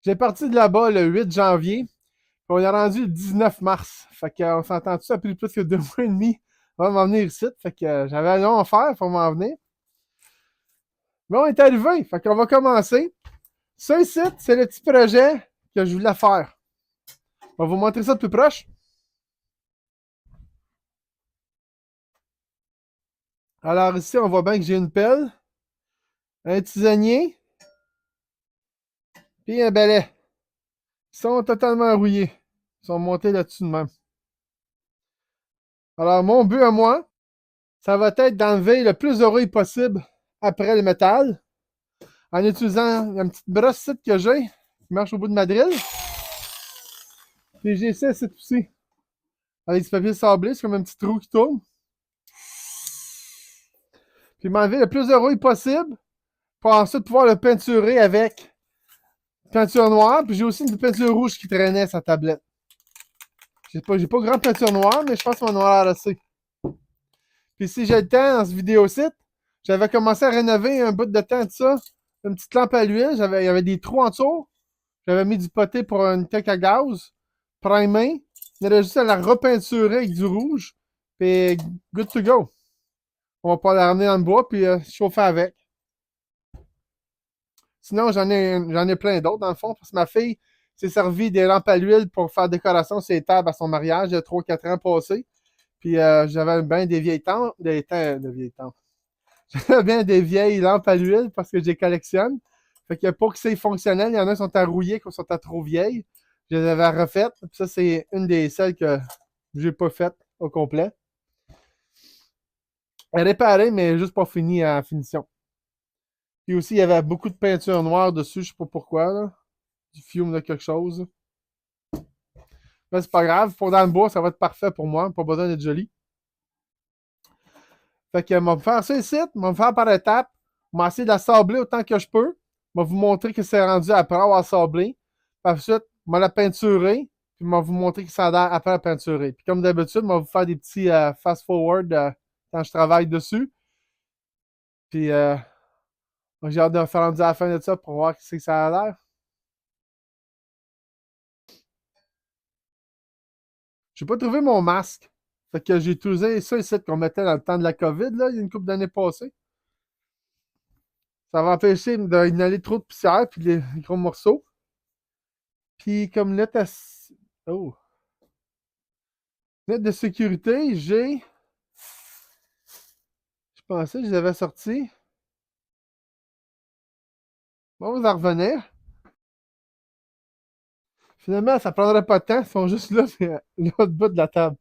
J'ai parti de là-bas le 8 janvier, puis on est rendu le 19 mars. Fait qu'on s'entend-tu, ça a pris plus que 2 mois et demi avant de m'en venir ici. Fait que j'avais un long à faire pour m'en venir. Mais on est arrivé, fait qu'on va commencer. Ça ici, c'est le petit projet que je voulais faire. On va vous montrer ça de plus proche. Alors ici, on voit bien que j'ai une pelle, un tisonnier, puis un balai. Ils sont totalement rouillés. Ils sont montés là-dessus de même. Alors, mon but à moi, ça va être d'enlever le plus d'oreilles possible après le métal en utilisant une petite brosse site que j'ai qui marche au bout de ma drill. Puis j'ai ça ici aussi. Avec du papier sablé, c'est comme un petit trou qui tourne. Puis m'enlever le plus d'oreilles possible pour ensuite pouvoir le peinturer avec peinture noire. Puis j'ai aussi une peinture rouge qui traînait sa tablette. J'ai pas grand peinture noire, mais je pense qu'on va en avoir assez. Puis si j'ai le temps dans ce vidéo-site, j'avais commencé à rénover un bout de temps de ça. Une petite lampe à l'huile, il y avait des trous en dessous. J'avais mis du poté pour une tank à gaz, primé. Il y avait juste à la repeinturer avec du rouge. Puis good to go. On va pas la ramener dans le bois puis chauffer avec. Sinon, j'en ai plein d'autres dans le fond, parce que ma fille s'est servie des lampes à l'huile pour faire décoration sur les tables à son mariage il y a 3-4 ans passés. Puis j'avais bien des vieilles tantes, de vieilles tantes. J'avais bien des vieilles lampes à l'huile parce que je les collectionne. Fait que pour que c'est fonctionnel, il y en a qui sont à rouiller, qui sont à trop vieilles. Je les avais refaites. Puis ça, c'est une des celles que j'ai pas faites au complet. Elle est réparée, mais juste pas finie à finition. Puis aussi, il y avait beaucoup de peinture noire dessus, je sais pas pourquoi, là. Du fiume de quelque chose. Mais c'est pas grave, pour dans le bois, ça va être parfait pour moi, pas besoin d'être joli. Fait que, on va faire ça ici, on va me faire par étapes. On va essayer de la sabler autant que je peux. On va vous montrer que c'est rendu après avoir sablé. Puis ensuite, on va la peinturer. Puis on va vous montrer que ça a l'air après la peinturer. Puis comme d'habitude, on va vous faire des petits fast-forward quand je travaille dessus. Puis j'ai hâte de faire rendu à la fin de ça pour voir ce que ça a l'air. J'ai pas trouvé mon masque. Fait que j'ai utilisé ça ici qu'on mettait dans le temps de la COVID, là, il y a une couple d'années passées. Ça va empêcher d'inhaler trop de poussière puis les gros morceaux. Puis comme lettre à... Oh. Lettre de sécurité, j'ai... Je pensais que je les avais sortis. Bon, on va en revenir. Finalement, ça prendrait pas de temps. Ils sont juste là, mais l'autre bout de la table.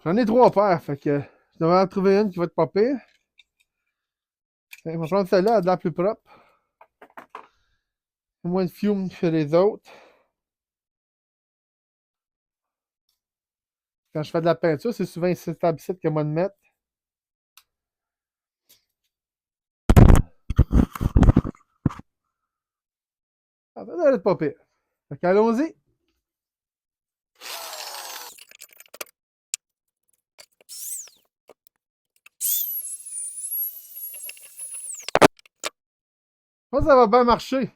J'en ai 3 paires, fait que je devrais en trouver une qui va être pas pire. On va prendre celle-là, elle a de l'air plus propre. Moins de fume que les autres. Quand je fais de la peinture, c'est souvent ici tablette que moi de mettre. Ah, ça doit être pas pire. Fait qu'allons-y. Je pense que ça va bien marcher.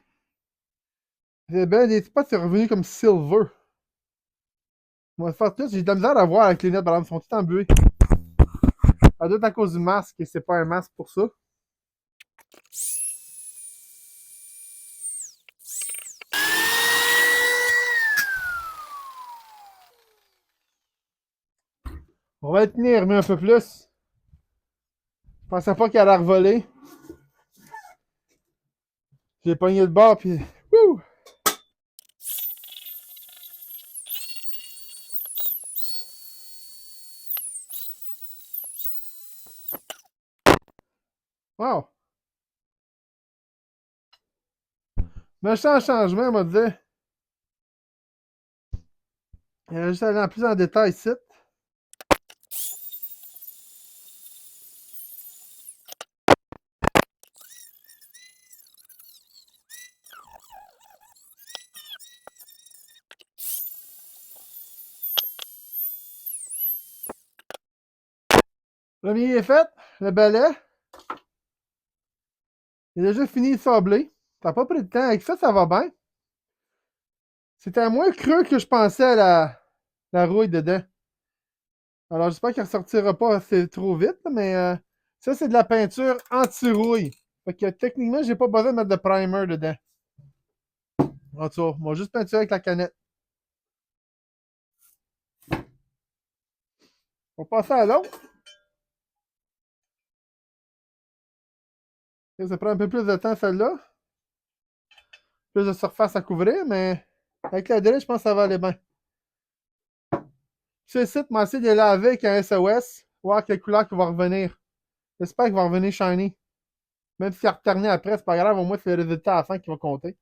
C'est bien des spots, c'est revenu comme silver. On va faire tout. J'ai de la misère à voir avec les lunettes, par exemple, ils sont tout embués. Ça doit être à cause du masque et c'est pas un masque pour ça. On va le tenir, mais un peu plus. Je pensais pas qu'elle allait revoler. J'ai pogné le bord, puis. Wouh! Wow! Méchant changement, on m'a dit. Il a juste aller en plus en détail ici. Le premier est fait. Le balai. Il a déjà fini de sabler. Ça n'a pas pris de temps. Avec ça, ça va bien. C'était moins creux que je pensais la rouille dedans. Alors, j'espère qu'elle ne ressortira pas assez trop vite, mais ça, c'est de la peinture anti-rouille. Fait que techniquement, j'ai pas besoin de mettre de primer dedans. En tout cas, moi, juste peinturer avec la canette. On va passer à l'autre. Ça prend un peu plus de temps, celle-là. Plus de surface à couvrir, mais avec la délai, je pense que ça va aller bien. Ce site m'a essayé de les laver avec un SOS, voir quelle couleur qui va revenir. J'espère qu'il va revenir shiny. Même s'il a reterné après, c'est pas grave, au moins c'est le résultat à la fin qui va compter.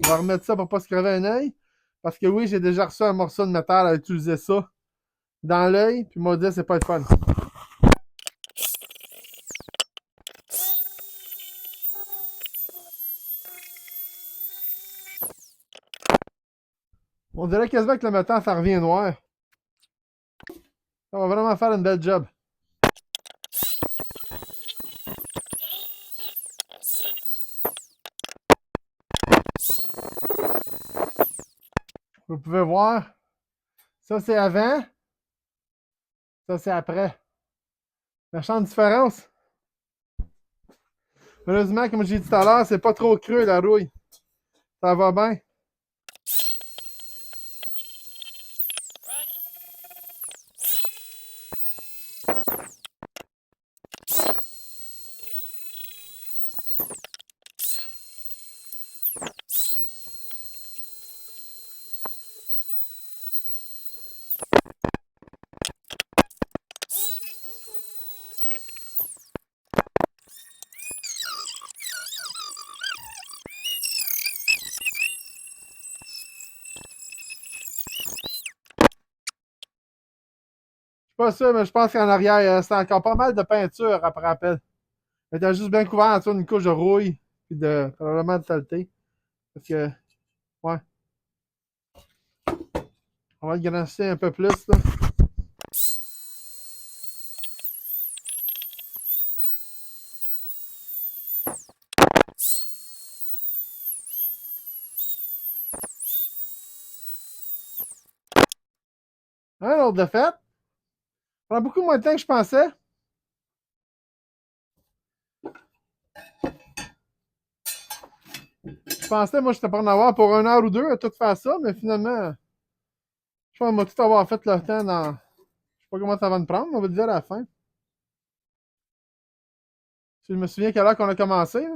On va remettre ça pour pas se crever un œil. Parce que oui, j'ai déjà reçu un morceau de métal à utiliser ça dans l'œil, puis m'a dit c'est pas le fun. On dirait quasiment que le métal, ça revient noir. Ça va vraiment faire une belle job. Vous pouvez voir, ça c'est avant, ça c'est après. La chante différence. Heureusement, comme j'ai dit tout à l'heure, c'est pas trop creux la rouille. Ça va bien. Pas sûr, mais je pense qu'en arrière, c'est encore pas mal de peinture après appel. Elle était juste bien couvert en dessous d'une couche de rouille, puis de probablement de saleté. Parce que, ouais, on va le grancher un peu plus, là. Un autre de fait. Ça prend beaucoup moins de temps que je pensais. Je pensais, moi, j'étais pas en avoir pour 1 heure ou deux à tout faire ça, mais finalement, je pense qu'on va tout avoir fait le temps dans. Je sais pas comment ça va me prendre, mais on va le dire à la fin. Si je me souviens quelle heure qu'on a commencé, là.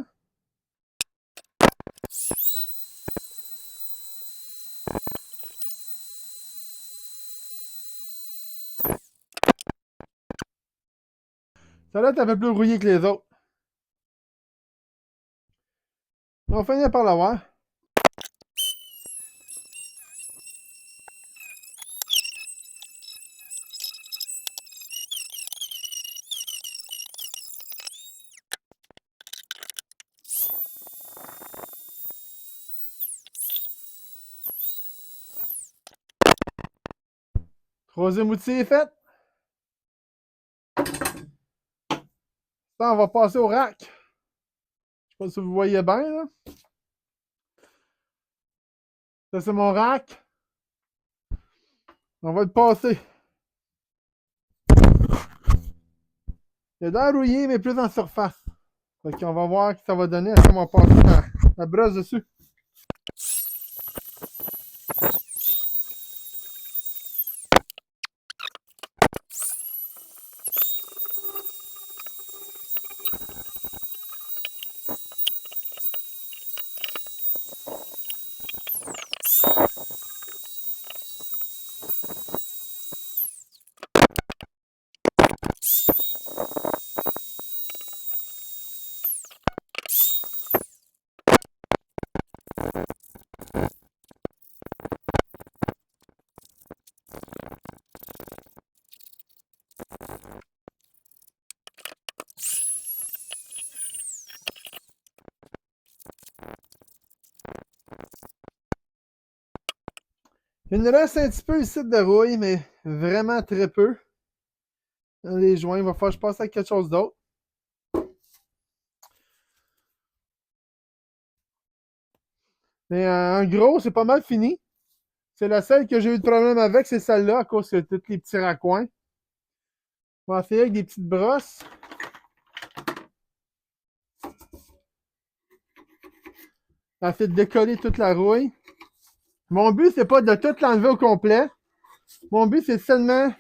Celle-là est un peu plus rouillée que les autres. On va finir par l'avoir. Troisième outil est fait. Ça, on va passer au rack. Je sais pas si vous voyez bien, là. Ça, c'est mon rack. On va le passer. Il y a d'air rouillé, mais plus en surface. Fait qu'on va voir ce que ça va donner à ce qu'on va passer la brosse dessus. Il nous reste un petit peu ici de rouille, mais vraiment très peu. Les joints, il va falloir que je passe à quelque chose d'autre. Mais en gros, c'est pas mal fini. C'est la seule que j'ai eu de problème avec, c'est celle-là, à cause de tous les petits raccoins. On va essayer avec des petites brosses. On va essayer de décoller toute la rouille. Mon but, c'est pas de tout l'enlever au complet. Mon but, c'est seulement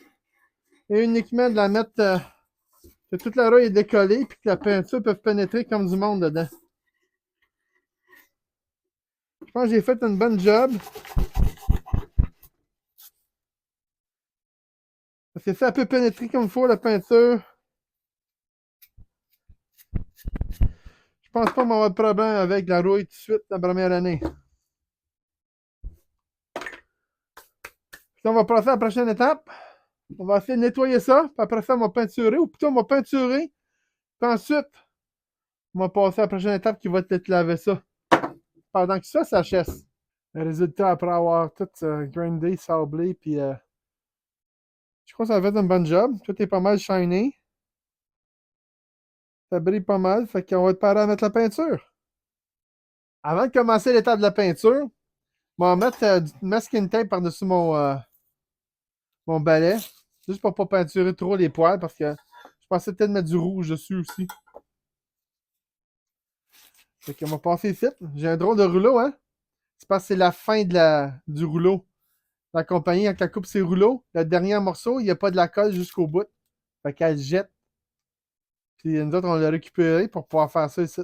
et uniquement de la mettre, que toute la rouille est décollée, puis que la peinture peut pénétrer comme du monde dedans. Je pense que j'ai fait une bonne job. Parce que ça peut pénétrer comme il faut, la peinture. Je pense pas m'avoir de problème avec la rouille tout de suite la première année. Puis on va passer à la prochaine étape. On va essayer de nettoyer ça, puis après ça, on va peinturer, ou plutôt on va peinturer, puis ensuite, on va passer à la prochaine étape qui va être laver ça. Pendant que ça s'achève. Le résultat, après avoir tout grindé, sablé, puis je crois que ça a fait un bon job. Tout est pas mal shiny. Ça brille pas mal, fait qu'on va être prêt à mettre la peinture. Avant de commencer l'étape de la peinture, on va mettre du masking tape par-dessus mon balai. Juste pour pas peinturer trop les poils, parce que je pensais peut-être mettre du rouge dessus aussi. Fait qu'on va passer ici. J'ai un drôle de rouleau, hein? C'est parce que c'est la fin du rouleau. La compagnie, quand elle coupe ses rouleaux, le dernier morceau, il n'y a pas de la colle jusqu'au bout. Fait qu'elle jette. Puis nous autres, on l'a récupéré pour pouvoir faire ça ici.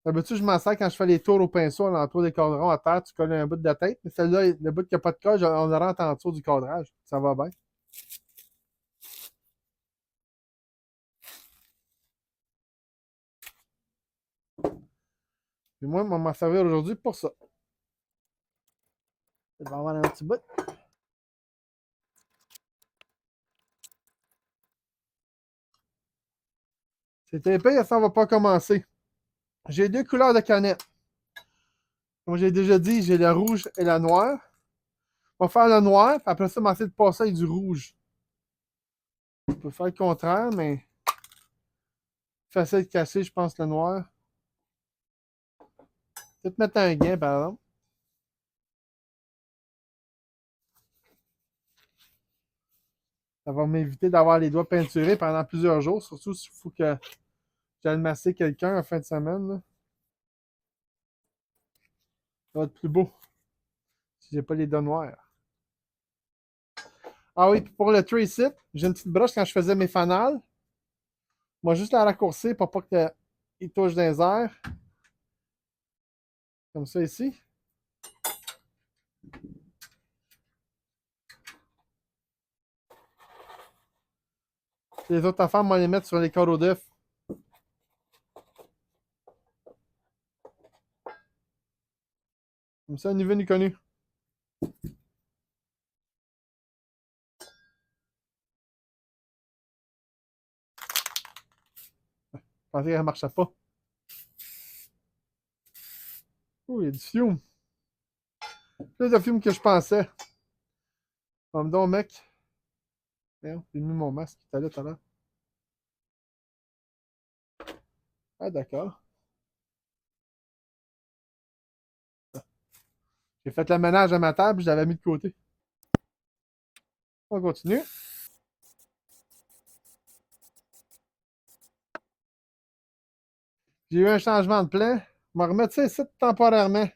D'habitude, je m'en sers quand je fais les tours au pinceau à l'entour des cadrans à terre, tu colles un bout de la tête. Mais celle-là, le bout qui n'a pas de colle, on le rentre en dessous du cadrage. Ça va bien. Puis moi, on va m'en servir aujourd'hui pour ça. Je vais avoir un petit bout. C'est épais, ça, on va pas commencer. J'ai deux couleurs de canettes. Comme j'ai déjà dit, j'ai le rouge et le noir. On va faire le noir, puis après ça, on va essayer de passer avec du rouge. On peut faire le contraire, mais facile de casser, je pense, le noir. Peut-être mettre un gain, par exemple. Ça va m'éviter d'avoir les doigts peinturés pendant plusieurs jours, surtout s'il faut que j'aille masser quelqu'un en fin de semaine. Là. Ça va être plus beau si j'ai pas les doigts noirs. Ah oui, puis pour le trace it, j'ai une petite broche quand je faisais mes fanales. Moi, juste la raccourcir pour pas qu'il touche dans les airs. Comme ça ici. Les autres affaires, on va les mettre sur les carreaux d'œufs. Comme ça, ni vu ni connu. Je pensais qu'elle ne marchait pas. Oh, il y a du fume. Plus de fume que je pensais. Comme donc, mec. Merde, j'ai mis mon masque tout à l'heure, tout à l'heure. Ah, d'accord. J'ai fait le ménage à ma table, je l'avais mis de côté. On continue. J'ai eu un changement de plan. On va remettre ça ici temporairement.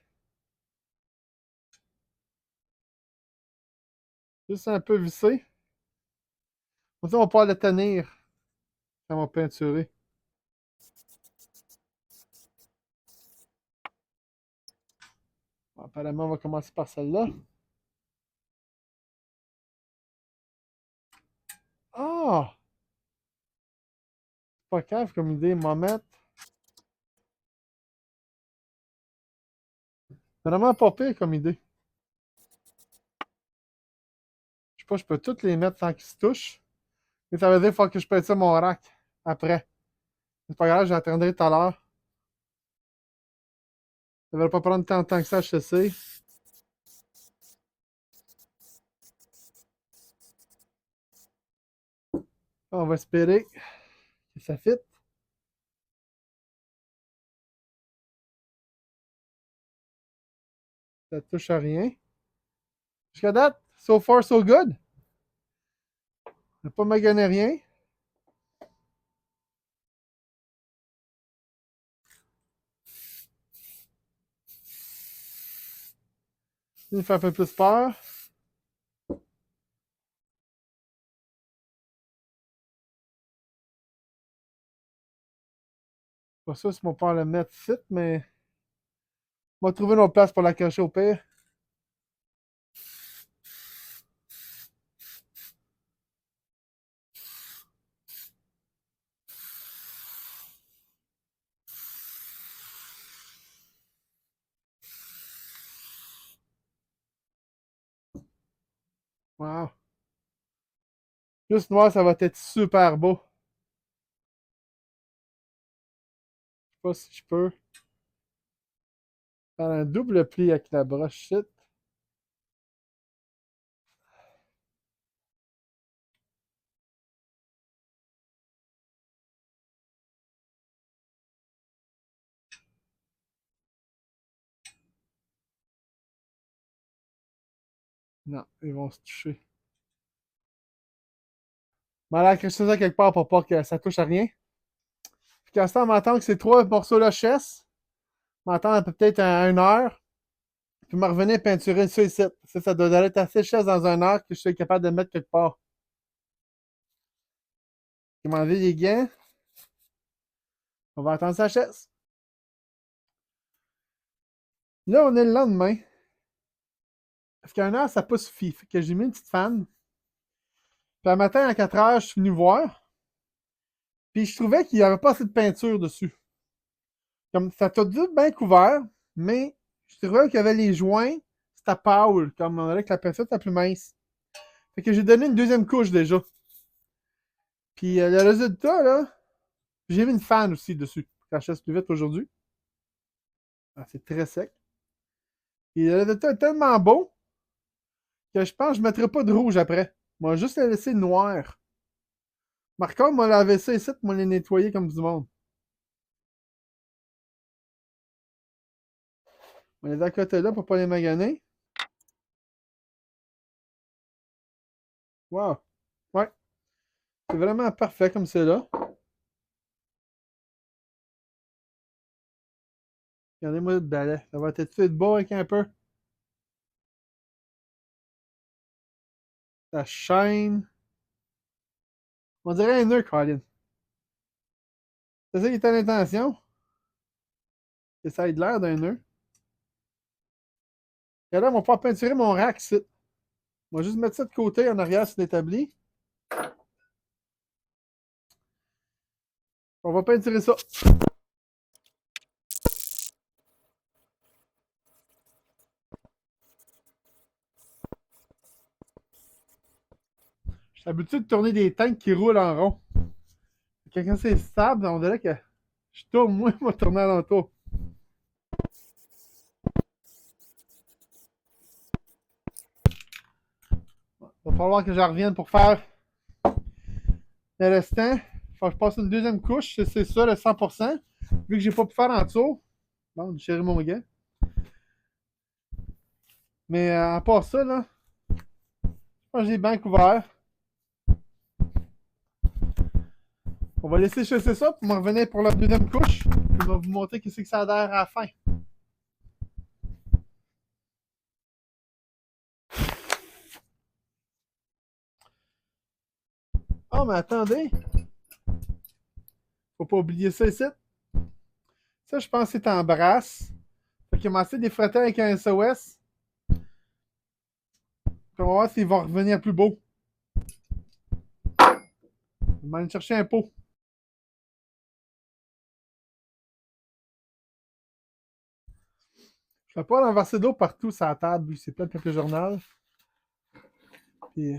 Juste un peu vissé. Comme ça, on va pouvoir le tenir quand on va peinturer. Bon, apparemment, on va commencer par celle-là. Ah! Pas cave comme idée, m'en mettre. Vraiment pas pire comme idée. Je sais pas, je peux toutes les mettre sans qu'ils se touchent. Mais ça veut dire qu'il faut que je peinture mon rack après. C'est pas grave, j'attendrai tout à l'heure. Ça devrait pas prendre tant de temps que ça, je sais. On va espérer que ça fit. Ça touche à rien. Jusqu'à date, so far so good. On n'a pas magané rien. Il me fait un peu plus peur. Pas sûr si mon père le mettre ici, mais on va trouver une autre place pour la cacher au pire. Wow. Juste noir, ça va être super beau. Je sais pas si je peux faire un double pli avec la broche shit. Non, ils vont se toucher. Mais là, que ça quelque part pour pas que ça touche à rien. Puis qu'à ce temps, on m'attend que ces trois morceaux là chess. On m'attend peut-être à 1 heure. Puis me revenir peinturer ça ici. Ça doit être assez chess dans 1 heure que je suis capable de mettre quelque part. Je vais m'enlever les gants. On va attendre sa chaise. Là, on est le lendemain. Parce qu'à 1 heure, ça n'a pas suffi. Fait que j'ai mis une petite fan. Puis un matin, à 4 heures, je suis venu voir. Puis je trouvais qu'il n'y avait pas assez de peinture dessus. Comme ça t'a dû bien couvert, mais je trouvais qu'il y avait les joints, c'était pâle, comme on dirait que la peinture était plus mince. Fait que j'ai donné une deuxième couche déjà. Puis le résultat, là, j'ai mis une fan aussi dessus. Pour que ça chasse plus vite aujourd'hui. Ah, c'est très sec. Et le résultat est tellement beau que je pense que je ne mettrai pas de rouge après. Moi, juste le laisser noir. Par contre, moi, laver ça ici, moi, les nettoyer comme du monde. On les a à côté là pour pas les maganer. Wow. Ouais. C'est vraiment parfait comme c'est là. Regardez-moi le balai. Ça va être fait de beau avec un peu. La chaîne. On dirait un nœud, Colin. C'est ça qui était l'intention. Que ça ait de l'air d'un nœud. Et là, on va pouvoir peinturer mon rack ici. On va juste mettre ça de côté en arrière sur l'établi. On va peinturer ça. Je suis habitué de tourner des tanks qui roulent en rond. Quand c'est stable, on dirait que je tourne, moi, je vais tourner à l'entour. Il va falloir que je revienne pour faire le restant. Faut que je passe une deuxième couche, c'est ça, le 100%. Vu que j'ai pas pu faire en dessous. Bon, j'ai mon gars. Mais à part ça, là, je pense que j'ai bien couvert. On va laisser chasser ça pour me revenir pour la deuxième couche. Je vais vous montrer qu'est-ce que ça a l'air à la fin. Oh, mais attendez. Faut pas oublier ça ici. Ça, je pense que c'est en brasse. Faut commencer à les frotter avec un SOS. Puis on va voir s'il va revenir plus beau. Je vais aller chercher un pot. Je vais pas renverser d'eau partout sur la table. C'est plein de papier journal. Puis,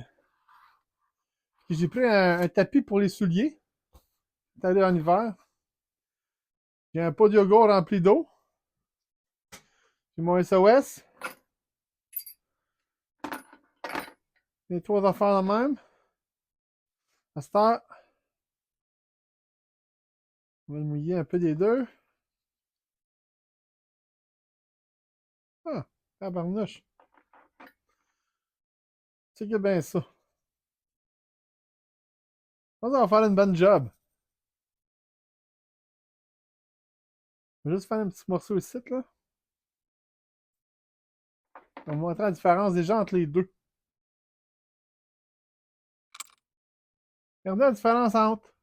j'ai pris un tapis pour les souliers. C'est allé en hiver. J'ai un pot de yogourt rempli d'eau. J'ai mon SOS. Les trois affaires de même. À cette heure, On va le mouiller un peu des deux. Ah, tabarnouche. C'est que bien ça. Je pense qu'on va faire une bonne job. Je vais juste faire un petit morceau ici, là. On va montrer la différence déjà entre les deux. Regardez la différence entre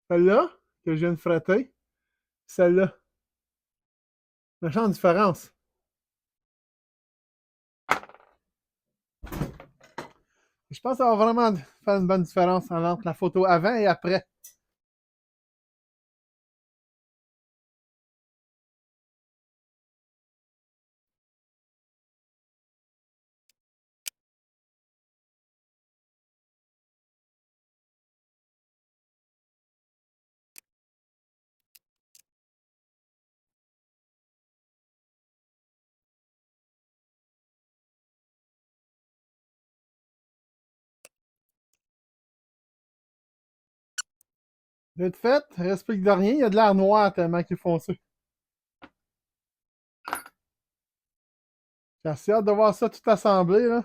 celle-là, que je viens de frotter, et celle-là. La grande différence. Je pense que ça va vraiment faire une bonne différence entre la photo avant et après. Vite fait, respecte de rien, il y a de l'air noir tellement qu'il est foncé. J'ai assez hâte de voir ça tout assemblé, là.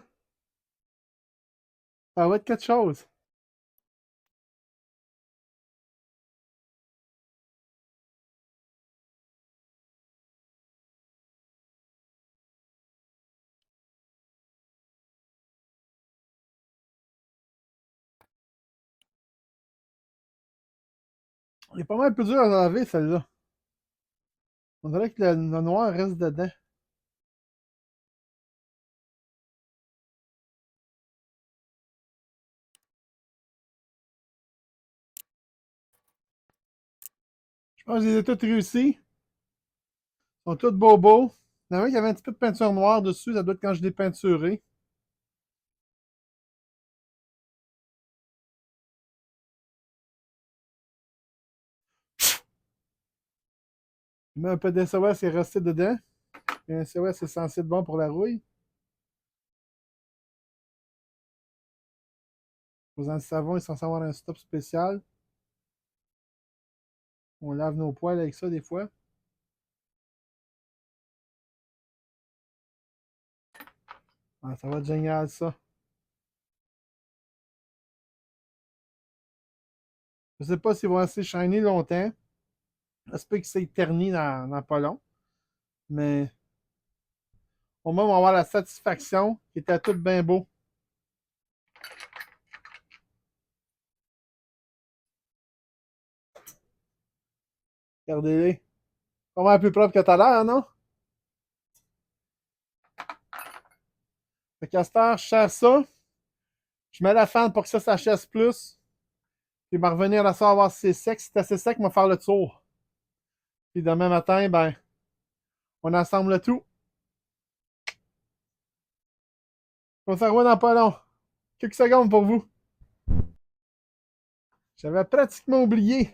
Ça va être quelque chose. Il est pas mal plus dur à laver, celle-là. On dirait que le noir reste dedans. Je pense que je les ai toutes réussis. Ils sont toutes bobos. Il y en a un qui avait un petit peu de peinture noire dessus, ça doit être quand je l'ai peinturé. Je mets un peu d'SOS qui est resté dedans. Et un SOS c'est censé être bon pour la rouille. Posant le savon, il est censé avoir un stop spécial. On lave nos poils avec ça des fois. Ah, ça va être génial ça. Je sais pas s'ils vont rester shiny longtemps. J'espère que c'est terni dans pas long. Mais au moins, on va avoir la satisfaction qui était tout bien beau. Regardez-les. Pas mal plus propre que tout à l'heure, non? Fait qu'à cette heure, je cherche ça. Je mets la fan pour que ça chasse plus. Puis il va revenir à ça, voir si c'est sec. Si c'est assez sec, on va faire le tour. Puis demain matin, ben, on assemble le tout. On se revoit dans pas long. Quelques secondes pour vous. J'avais pratiquement oublié.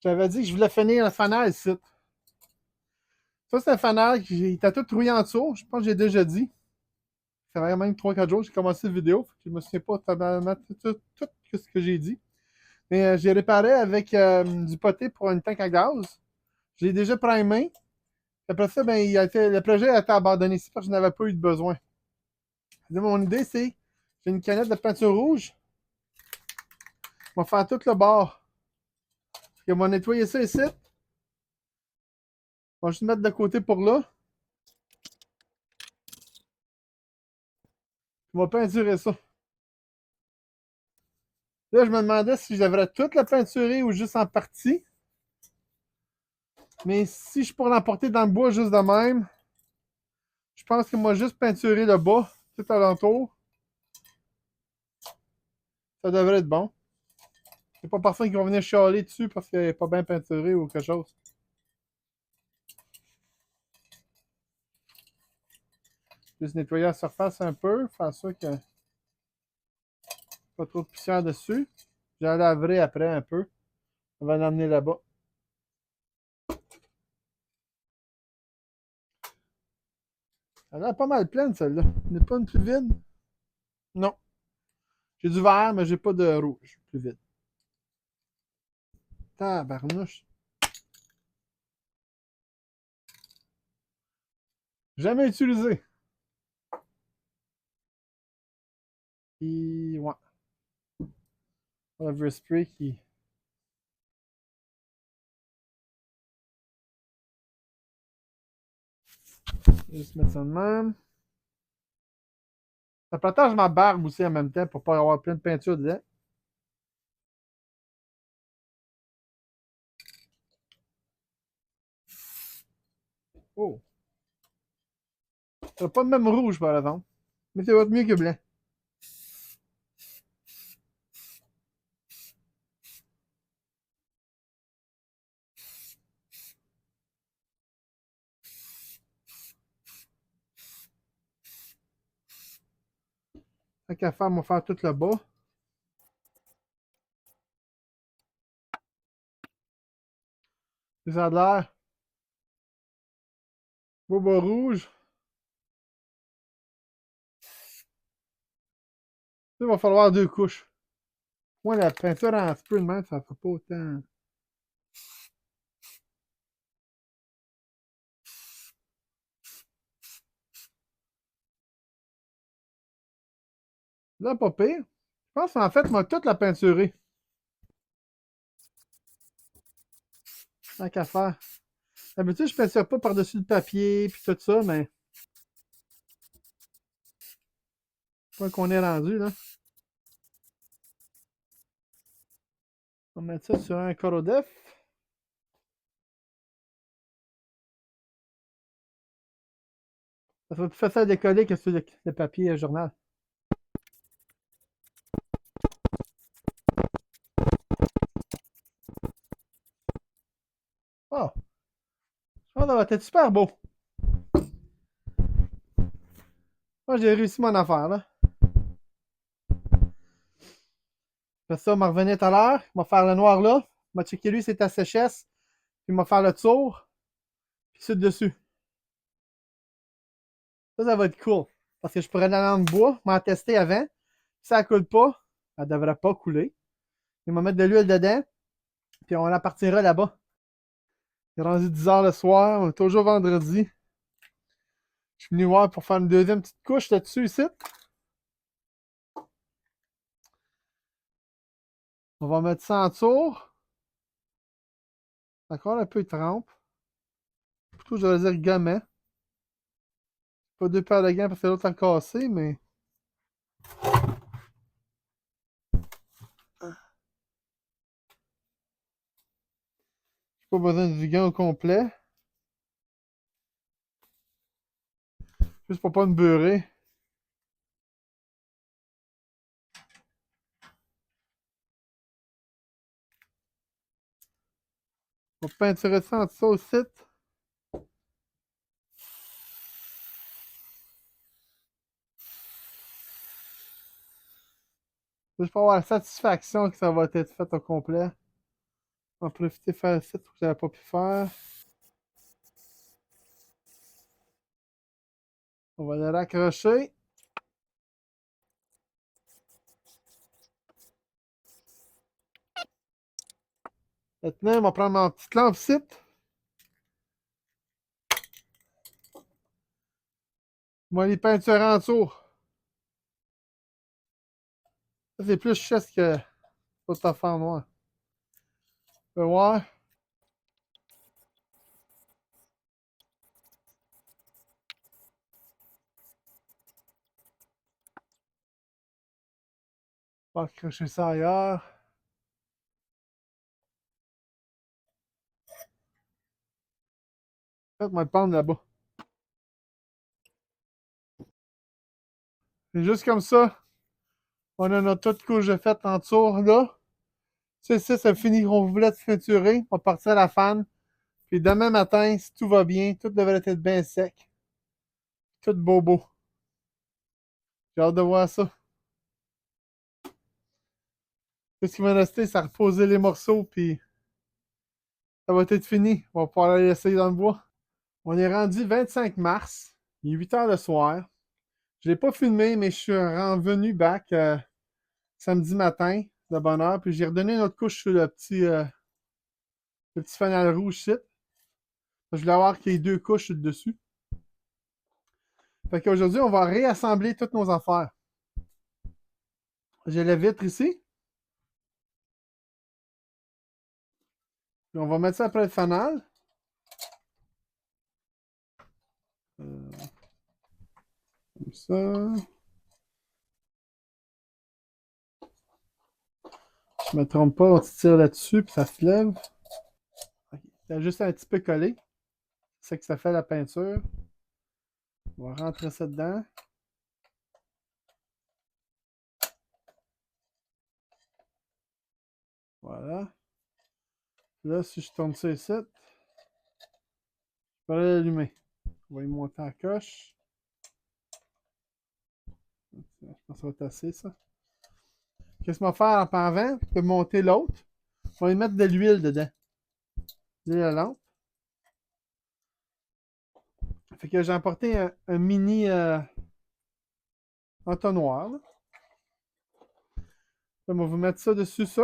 J'avais dit que je voulais finir le fanal ici. Ça, c'est un fanal qui était tout rouillé en dessous. Je pense que j'ai déjà dit. Ça fait même 3-4 jours que j'ai commencé la vidéo. Je me souviens pas tout ce que j'ai dit. Mais j'ai réparé avec du poté pour une tank à gaz. Je l'ai déjà primé. Après ça, ben, le projet a été abandonné ici parce que je n'avais pas eu de besoin. Mon idée, c'est j'ai une canette de peinture rouge. On va faire tout le bord. On va nettoyer ça ici. On va juste mettre de côté pour là. On va peinturer ça. Là, je me demandais si je devrais toute la peinturer ou juste en partie. Mais si je pourrais l'emporter dans le bois juste de même, je pense que moi, juste peinturer le bas tout alentour, ça devrait être bon. Il n'y a pas personne qui va venir chialer dessus parce qu'il n'est pas bien peinturé ou quelque chose. Juste nettoyer la surface un peu, faire ça que pas trop de poussière dessus. Je la laverai après un peu. On va l'emmener là-bas. Elle a l'air pas mal pleine, celle-là. Il n'est pas une plus vide? Non. J'ai du vert, mais j'ai pas de rouge. Plus vide. Tabarnouche. Jamais utilisé. Et ouais. Overspray qui. Je vais juste mettre ça de même. Ça protège ma barbe aussi en même temps pour pas avoir plein de peinture dedans. Oh. Ça pas le même rouge par exemple. Mais c'est mieux que blanc. Tant qu'à faire, on va faire tout le bas. Ça a l'air. Boba rouge. Il va falloir deux couches. Moi, la peinture en spray de même, ça fait pas autant. Là, pas pire. Je pense qu'en fait, moi, toute la peinturée. Tant qu'à faire. D'habitude, je peinture pas par-dessus le papier puis tout ça, mais. Pas qu'on est rendu, là. On va mettre ça sur un Corodef. Ça sera plus facile à décoller que sur le papier journal. Oh! Je pense que ça va être super beau. Moi, j'ai réussi mon affaire, là. Après ça, on va revenir tout à l'heure. On va faire le noir là. On va checker lui, c'est ta séchesse. Puis on va faire le tour. Puis c'est dessus. Ça va être cool. Parce que je pourrais la langue bois, m'en tester avant. Si ça coule pas, elle devrait pas couler. On va mettre de l'huile dedans. Puis on la partira là-bas. Il est rendu 10h le soir. On est toujours vendredi. Je suis venu voir pour faire une deuxième petite couche là-dessus ici. On va mettre ça en tour. Encore un peu de trempe. Plutôt, je vais dire gamin. Pas deux paires de gants parce que l'autre a cassé, mais. J'ai pas besoin du gant au complet. Juste pour pas me beurrer. On va peinturer ça en dessous aussi. Juste pour avoir la satisfaction que ça va être fait au complet. On va profiter de faire le site que j'avais pas pu faire. On va le raccrocher. Maintenant, on va prendre ma petite lampe site. On va les peinturer en dessous. Ça, c'est plus chest que l'autre affaire noire. On peut voir. On va accrocher ça ailleurs. En fait, on va le pendre là-bas. C'est juste comme ça. On a notre toute couche de fête en dessous là. C'est ça, ça finit qu'on voulait peinturer. On va partir à la fan. Puis demain matin, si tout va bien, tout devrait être bien sec. Tout bobo. J'ai hâte de voir ça. Tout ce qui va rester, c'est à reposer les morceaux, puis ça va être fini. On va pouvoir aller essayer dans le bois. On est rendu 25 mars. Il est 8h le soir. Je ne l'ai pas filmé, mais je suis revenu back samedi matin de bonne heure. Puis j'ai redonné une autre couche sur le petit Le petit fanal rouge ici. Je voulais avoir qu'il y ait 2 couches dessus. Fait qu'aujourd'hui, on va réassembler toutes nos affaires. J'ai la vitre ici. Puis on va mettre ça après le fanal. Comme ça. Je me trompe pas, on tire là-dessus, puis ça se lève. Okay. C'est juste un petit peu collé. C'est que ça fait la peinture. On va rentrer ça dedans. Voilà. Là, si je tourne ça ici, je peux l'allumer. On va y monter en coche. Je pense que ça va être assez, ça. Qu'est-ce qu'on va faire en avant? Je peux monter l'autre. On va y mettre de l'huile dedans. L'huile à lampe. Fait que j'ai emporté un mini entonnoir. Là. On va vous mettre ça dessus, ça.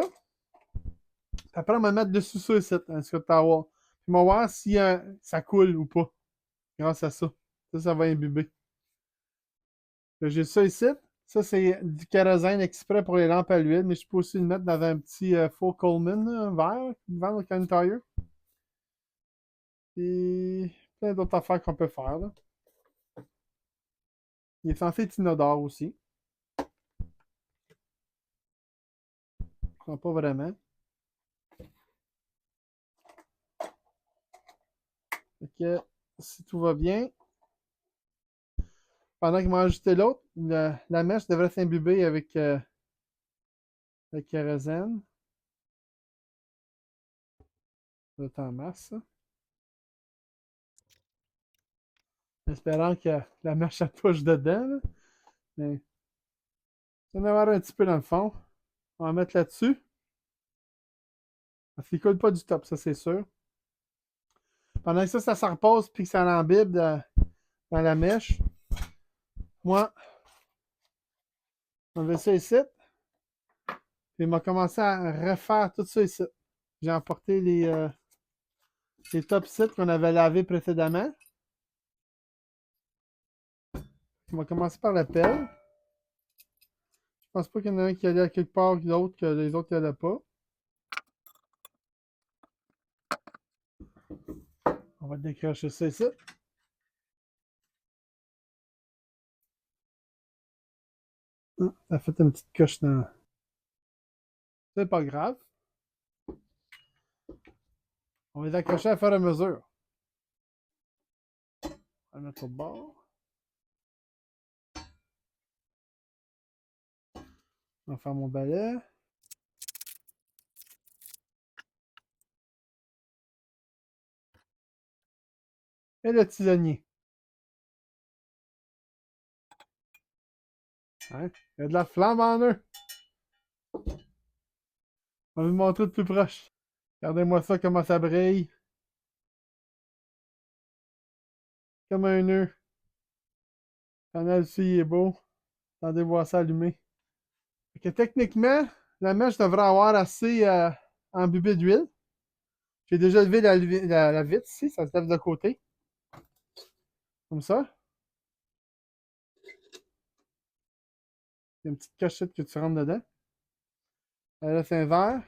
Après, on va mettre dessus ça ici, un Scott Tower. Puis on va voir si ça coule ou pas. Grâce à ça. Ça va imbiber. J'ai ça ici. Ça, c'est du kérosène exprès pour les lampes à l'huile, mais je peux aussi le mettre dans un petit faux Coleman vert, vert au Can Tire. Et plein d'autres affaires qu'on peut faire. Là. Il est censé être inodore aussi. Non, pas vraiment. Fait que si tout va bien, pendant qu'il m'a ajouté l'autre, la mèche devrait s'imbiber avec le kérosène. Ça en masse. Ça. Espérant que la mèche elle touche dedans. Là. Mais il va en avoir un petit peu dans le fond. On va mettre là-dessus. Parce qu'il ne coule pas du top, ça c'est sûr. Pendant que ça se repose puis que ça l'embibe dans la mèche, moi, on va ça ici. Puis il m'a commencé à refaire tout ça ici. J'ai emporté les top sites qu'on avait lavés précédemment. On va commencer par la pelle. Je pense pas qu'il y en a un qui allait à quelque part d'autre que les autres qui allaient pas. On va décrocher ça ici. Ça fait une petite coche dans. C'est pas grave. On va les accrocher à faire à mesure. On va mettre au bord. On va faire mon balai. Et le tisonnier. Hein? Il y a de la flamme en eux. On va vous montrer de plus proche. Regardez-moi ça, comment ça brille. Comme un nœud. Le canal aussi est beau. Attendez voir ça allumé. Fait que techniquement, la mèche devrait avoir assez imbibé d'huile. J'ai déjà levé la vitre ici, ça se lève de côté. Comme ça. Il y a une petite cachette que tu rentres dedans. Là, c'est un verre.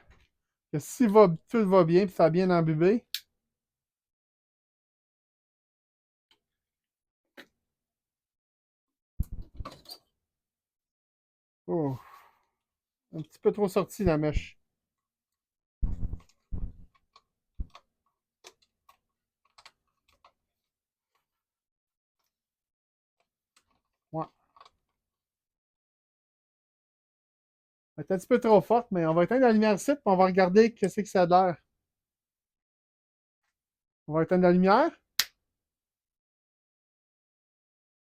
Que si tout va bien, puis ça a bien imbibé. Oh, un petit peu trop sorti la mèche. Ouais. Elle est un petit peu trop forte, mais on va éteindre la lumière ici, puis on va regarder qu'est-ce que ça a l'air. On va éteindre la lumière.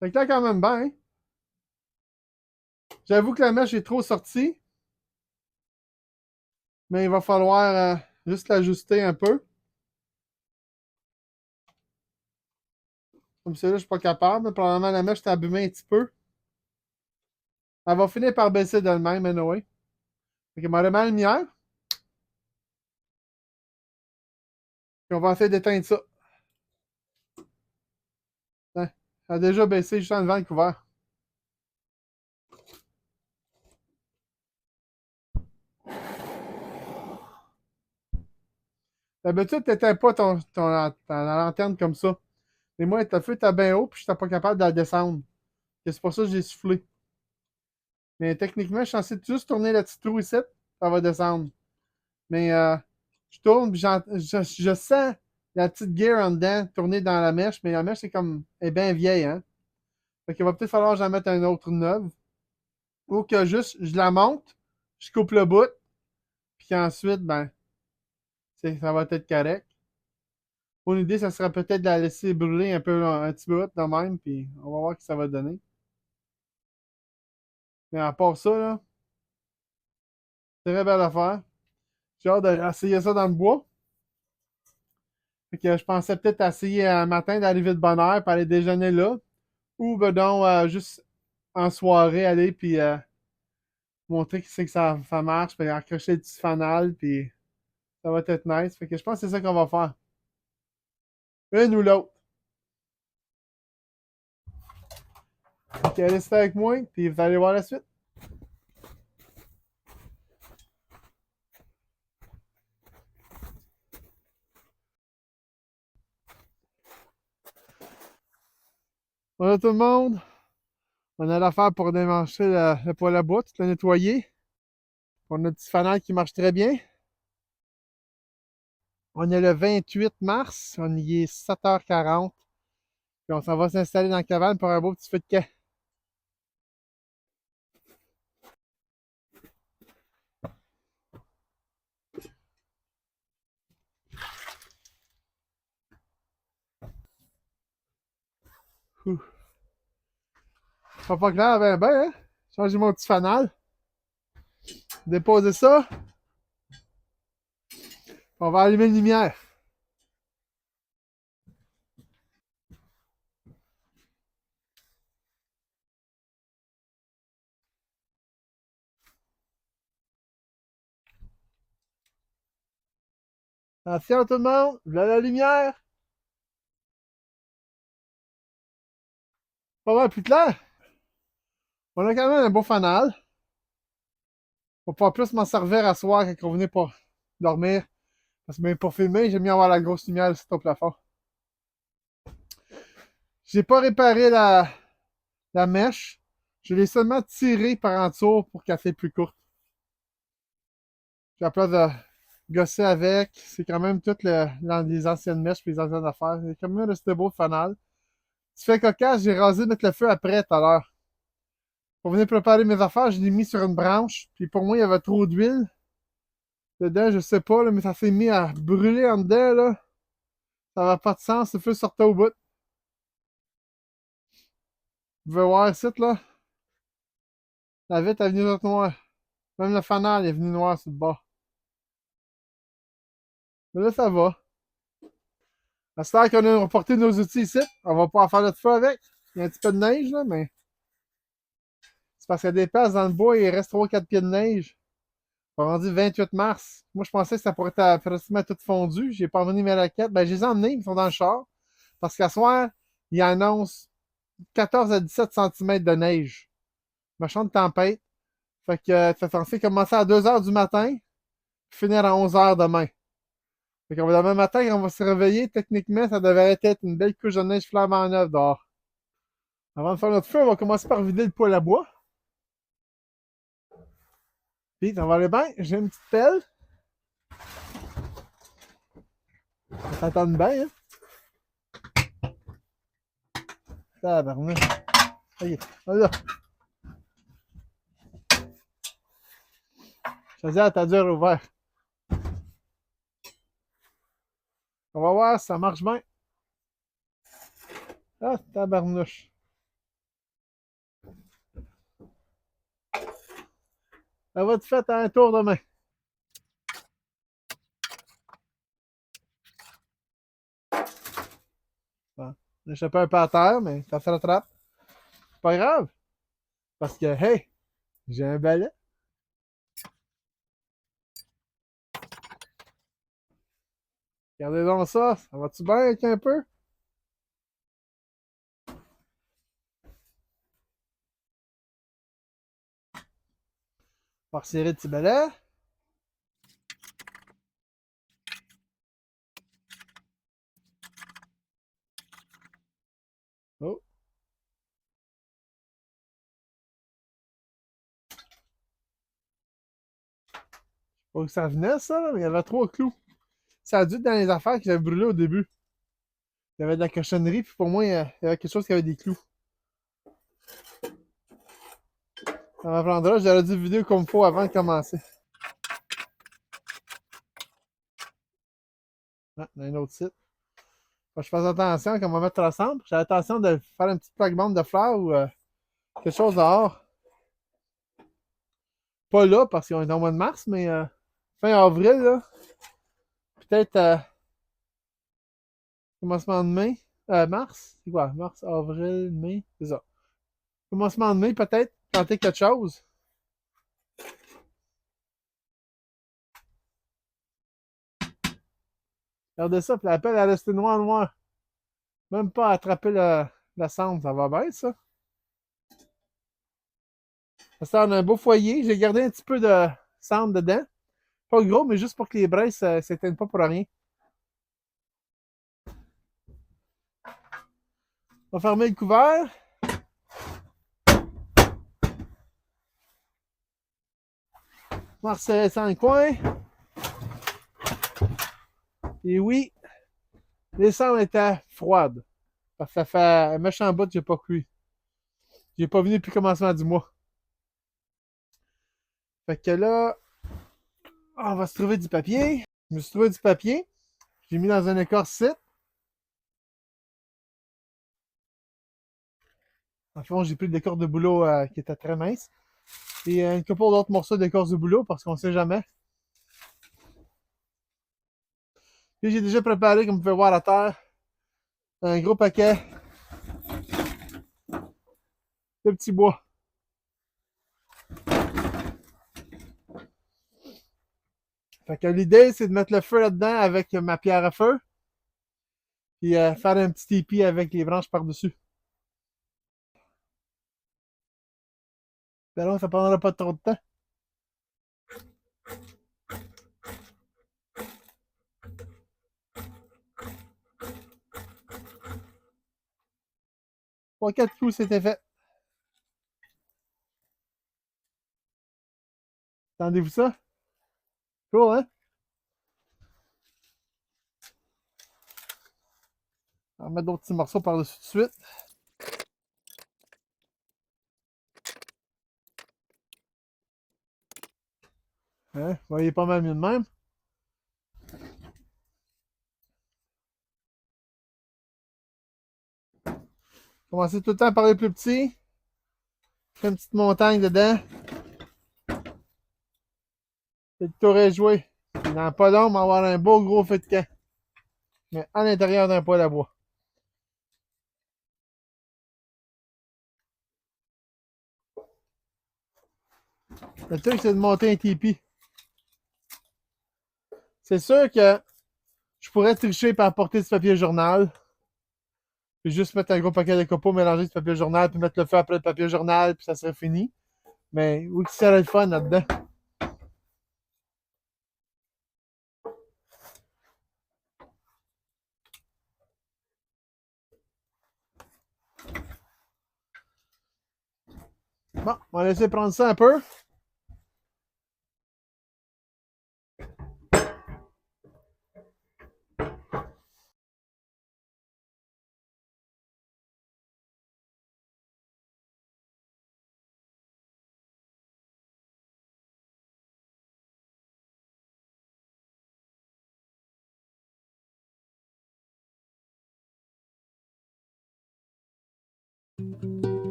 C'est clair quand même bien. Hein? J'avoue que la mèche est trop sortie. Mais il va falloir juste l'ajuster un peu. Comme ça, là, je suis pas capable. Mais probablement, la mèche est abîmée un petit peu. Elle va finir par baisser d'elle-même, anyway. Fait que je vais remettre la lumière. Puis on va essayer d'éteindre ça. Hein, ça a déjà baissé juste en devant le couvert. D'habitude, t'éteins pas ta lanterne comme ça. Mais moi, le feu était bien haut, puis j'étais pas capable de la descendre. C'est pour ça que j'ai soufflé. Mais techniquement, je suis censé juste tourner la petite roue ici, ça va descendre. Mais je tourne, puis je sens la petite gear en dedans tourner dans la mèche, mais la mèche, c'est comme, elle est bien vieille, hein. Fait qu'il va peut-être falloir que j'en mette un autre neuve. Ou que juste, je la monte, je coupe le bout, puis ensuite, ben, ça va être correct. Mon idée, ça serait peut-être de la laisser brûler un peu, un petit peu de même, puis on va voir ce que ça va donner. Mais à part ça, là, très belle affaire. J'ai hâte d'essayer ça dans le bois. Fait que je pensais peut-être essayer un matin d'arriver de bonne heure pour aller déjeuner là. Ou ben donc juste en soirée aller puis montrer que c'est que ça marche, puis accrocher le petit fanal, puis ça va être nice. Fait que je pense que c'est ça qu'on va faire. Une ou l'autre. Fait que restez avec moi, puis vous allez voir la suite. Voilà tout le monde. On a l'affaire pour démancher le poêle à bois, tout le nettoyer. On a notre petit fanal qui marche très bien. On est le 28 mars, on y est 7h40. Puis on s'en va s'installer dans la cabane pour un beau petit feu de camp. Ouh. Pas clair, hein? Changer mon petit fanal. Déposer ça. On va allumer une lumière. Attention tout le monde, voilà la lumière. Pas mal plus clair. On a quand même un beau fanal. On va pouvoir plus m'en servir à soir quand on venait pour dormir. Parce que même pour filmer, j'aime bien avoir la grosse lumière ici au plafond. J'ai pas réparé la mèche. Je l'ai seulement tirée par en dessous pour qu'elle soit plus courte. Puis à place de gosser avec, c'est quand même toutes les anciennes mèches et les anciennes affaires. C'est quand même resté beau fanal. Tu fais cocasse, j'ai rasé mettre le feu après tout à l'heure. Pour venir préparer mes affaires, je l'ai mis sur une branche. Puis pour moi, il y avait trop d'huile dedans, je sais pas, là, mais ça s'est mis à brûler en dedans, là. Ça n'avait pas de sens, le feu sortait au bout. Vous pouvez voir ici, là. La vitre est venue toute noire. Même le fanal est venu noir sur le bas. Mais là, ça va. À ce temps qu'on a reporté nos outils ici, on va pouvoir faire notre feu avec. Il y a un petit peu de neige, là, mais c'est parce qu'il y a des places dans le bois, il reste 3-4 pieds de neige. On rendu 28 mars. Moi, je pensais que ça pourrait être pratiquement tout fondu. J'ai pas emmené mes raquettes. Ben, je les ai emmenés, ils sont dans le char. Parce qu'à soir, il annonce 14 à 17 cm de neige. Machin de tempête. Fait que ça censé commencer à 2 heures du matin, puis finir à 11 heures demain. Fait qu'on va demain matin, quand on va se réveiller, techniquement, ça devrait être une belle couche de neige flambant neuve dehors. Avant de faire notre feu, on va commencer par vider le poêle à bois. Puis, ça va aller bien. J'ai une petite pelle. Ça s'entend bien, hein? Tabarnak. Ok, voilà. Je dis à ta dure ouvert. On va voir si ça marche bien. Ah, tabarnouche. Ça va te faire un tour demain. Bon. J'ai échappé un peu à terre, mais ça se rattrape. Pas grave. Parce que, hey, j'ai un balai. Regardez donc ça. Ça va-tu bien avec un peu? On va resserrer le petit balai. Oh. Pas où ça venait, ça, là, mais il y avait 3 clous. Ça a dû être dans les affaires que j'avais brûlées au début. Il y avait de la cochonnerie, puis pour moi, il y avait quelque chose qui avait des clous. Ça m'apprendra, j'aurais dû vidéo comme il faut avant de commencer. Ah, on a un autre site. Faut que je fasse attention quand on va mettre ensemble. J'ai l'intention de faire une petite plaque-bande de fleurs ou quelque chose dehors. Pas là, parce qu'on est au mois de mars, mais fin avril, là. Peut-être commencement de mai. Mars? C'est quoi? Mars, avril, mai? C'est ça. Commencement de mai, peut-être. Tenter quelque chose. Regardez ça, puis la pelle, elle est restée noire. Même pas attraper la cendre. Ça va bien, ça. Ça, on a un beau foyer. J'ai gardé un petit peu de cendre dedans. Pas gros, mais juste pour que les braises ne s'éteignent pas pour rien. On va fermer le couvert. On va resserrer ça dans le coin. Et oui, les cendres étaient froides. Parce que ça fait un méchant bout que j'ai pas cuit. J'ai pas venu depuis le commencement du mois. Fait que là, on va se trouver du papier. Je me suis trouvé du papier. J'ai mis dans un écorce-site. En fait, j'ai pris le décor de boulot qui était très mince. Et une couple d'autres morceaux d'écorce de boulot parce qu'on sait jamais. Puis j'ai déjà préparé, comme vous pouvez voir à terre, un gros paquet de petits bois. Fait que l'idée, c'est de mettre le feu là-dedans avec ma pierre à feu. Puis faire un petit épi avec les branches par-dessus. Ben non, ça prendra pas trop de temps. Trois, quatre coups, c'était fait. Entendez-vous ça? Cool, hein? On va mettre d'autres petits morceaux par-dessus tout de suite. Hein? Vous voyez pas mal mieux de même. Commencez tout le temps par les plus petits. Faites une petite montagne dedans. C'est le tour est joué. Dans pas long, on va avoir un beau gros feu de camp. Mais à l'intérieur d'un poêle à bois. Le truc, c'est de monter un tipi. C'est sûr que je pourrais tricher et apporter du papier journal. Puis juste mettre un gros paquet de copeaux, mélanger du papier journal, puis mettre le feu après le papier journal, puis ça serait fini. Mais oui, que ça serait le fun là-dedans. Bon, on va laisser prendre ça un peu.